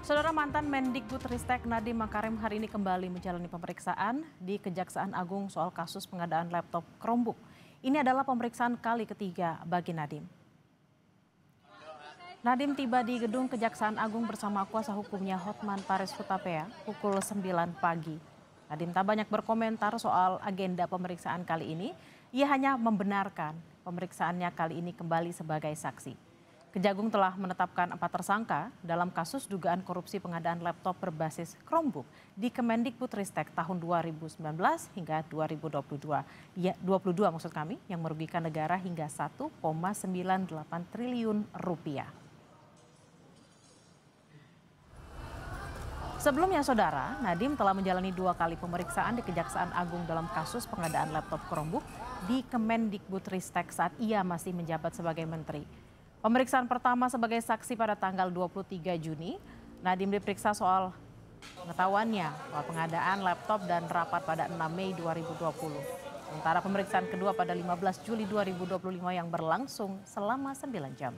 Saudara mantan Mendikbudristek Nadiem Makarim hari ini kembali menjalani pemeriksaan di Kejaksaan Agung soal kasus pengadaan laptop Chromebook. Ini adalah pemeriksaan kali ketiga bagi Nadiem. Nadiem tiba di gedung Kejaksaan Agung bersama kuasa hukumnya Hotman Paris Hutapea pukul 9 pagi. Nadiem tak banyak berkomentar soal agenda pemeriksaan kali ini. Ia hanya membenarkan pemeriksaannya kali ini kembali sebagai saksi. Kejagung telah menetapkan 4 tersangka dalam kasus dugaan korupsi pengadaan laptop berbasis Chromebook di Kemendikbudristek tahun 2019 hingga 2022. Ya, 22 maksud kami, yang merugikan negara hingga 1,98 triliun rupiah. Sebelumnya saudara, Nadiem telah menjalani 2 kali pemeriksaan di Kejaksaan Agung dalam kasus pengadaan laptop Chromebook di Kemendikbudristek saat ia masih menjabat sebagai menteri. Pemeriksaan pertama sebagai saksi pada tanggal 23 Juni, Nadiem diperiksa soal pengetahuannya soal pengadaan laptop dan rapat pada 6 Mei 2020. Sementara pemeriksaan kedua pada 15 Juli 2025 yang berlangsung selama 9 jam.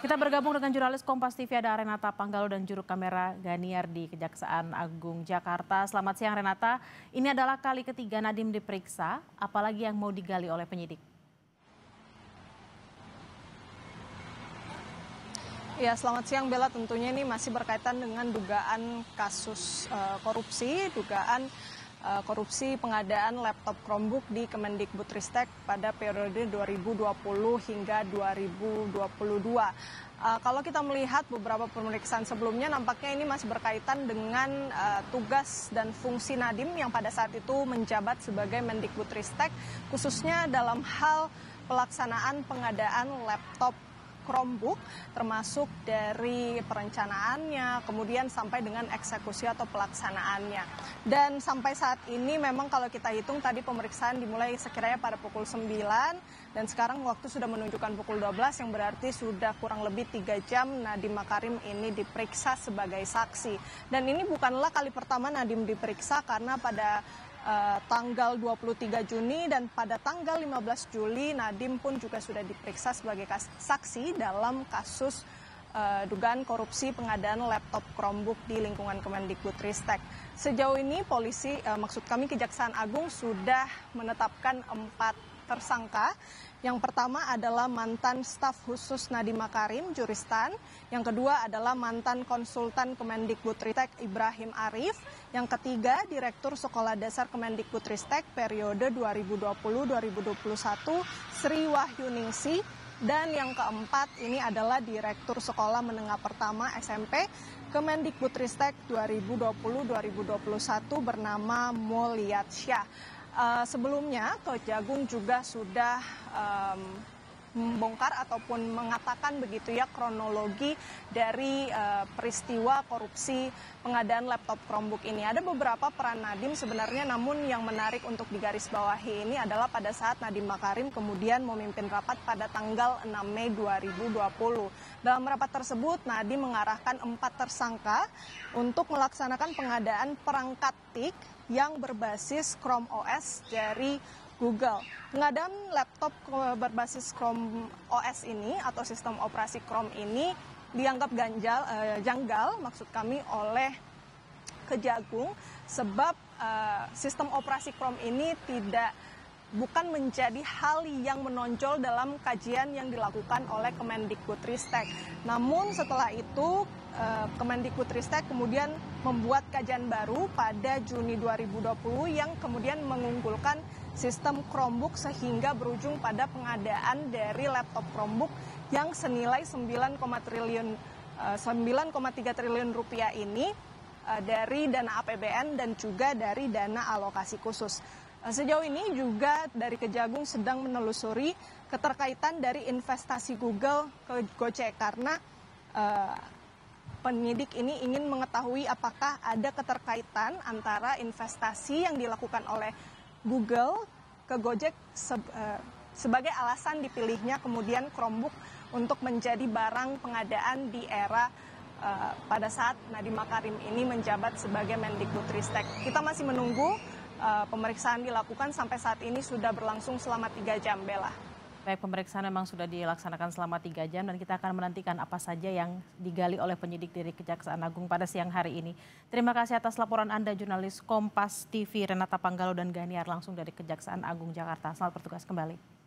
Kita bergabung dengan jurnalis Kompas TV ada Renata Panggalo dan juru kamera Ganiar di Kejaksaan Agung Jakarta. Selamat siang Renata, ini adalah kali ketiga Nadiem diperiksa, apalagi yang mau digali oleh penyidik? Ya, selamat siang Bella, tentunya ini masih berkaitan dengan dugaan kasus korupsi, korupsi pengadaan laptop Chromebook di Kemendikbudristek pada periode 2020 hingga 2022. Kalau kita melihat beberapa pemeriksaan sebelumnya, nampaknya ini masih berkaitan dengan tugas dan fungsi Nadiem yang pada saat itu menjabat sebagai Mendikbudristek, khususnya dalam hal pelaksanaan pengadaan laptop Chromebook, termasuk dari perencanaannya, kemudian sampai dengan eksekusi atau pelaksanaannya. Dan sampai saat ini memang kalau kita hitung tadi pemeriksaan dimulai sekiranya pada pukul 9 dan sekarang waktu sudah menunjukkan pukul 12 yang berarti sudah kurang lebih 3 jam Nadiem Makarim ini diperiksa sebagai saksi. Dan ini bukanlah kali pertama Nadiem diperiksa karena pada tanggal 23 Juni dan pada tanggal 15 Juli Nadiem pun juga sudah diperiksa sebagai saksi dalam kasus dugaan korupsi pengadaan laptop Chromebook di lingkungan Kemendikbudristek. Sejauh ini polisi, maksud kami Kejaksaan Agung sudah menetapkan 4 tersangka. Yang pertama adalah mantan staf khusus Nadiem Makarim, Juristan. Yang kedua adalah mantan konsultan Kemendikbudristek Ibrahim Arif. Yang ketiga, Direktur Sekolah Dasar Kemendikbudristek periode 2020-2021, Sri Wahyuningsi. Dan yang keempat ini adalah Direktur Sekolah Menengah Pertama SMP Kemendikbudristek 2020-2021 bernama Mulyatsyah. Sebelumnya Kejagung juga sudah membongkar ataupun mengatakan begitu ya kronologi dari peristiwa korupsi pengadaan laptop Chromebook ini. Ada beberapa peran Nadiem sebenarnya, namun yang menarik untuk digarisbawahi ini adalah pada saat Nadiem Makarim kemudian memimpin rapat pada tanggal 6 Mei 2020. Dalam rapat tersebut Nadiem mengarahkan 4 tersangka untuk melaksanakan pengadaan perangkat TIK yang berbasis Chrome OS dari Google. Pengadaan laptop berbasis Chrome OS ini atau sistem operasi Chrome ini dianggap janggal maksud kami oleh Kejagung sebab sistem operasi Chrome ini bukan menjadi hal yang menonjol dalam kajian yang dilakukan oleh Kemendikbudristek. Namun setelah itu Kemendikbudristek kemudian membuat kajian baru pada Juni 2020 yang kemudian mengunggulkan sistem Chromebook sehingga berujung pada pengadaan dari laptop Chromebook yang senilai 9,3 triliun rupiah ini dari dana APBN dan juga dari dana alokasi khusus. Sejauh ini juga dari Kejagung sedang menelusuri keterkaitan dari investasi Google ke Gojek karena penyidik ini ingin mengetahui apakah ada keterkaitan antara investasi yang dilakukan oleh Google ke Gojek sebagai alasan dipilihnya kemudian Chromebook untuk menjadi barang pengadaan di era pada saat Nadiem Makarim ini menjabat sebagai Mendikbudristek. Kita masih menunggu pemeriksaan dilakukan sampai saat ini sudah berlangsung selama 3 jam, Bella. Baik, pemeriksaan memang sudah dilaksanakan selama 3 jam dan kita akan menantikan apa saja yang digali oleh penyidik dari Kejaksaan Agung pada siang hari ini. Terima kasih atas laporan Anda, jurnalis Kompas TV Renata Panggalo dan Ganiar langsung dari Kejaksaan Agung Jakarta. Selamat bertugas kembali.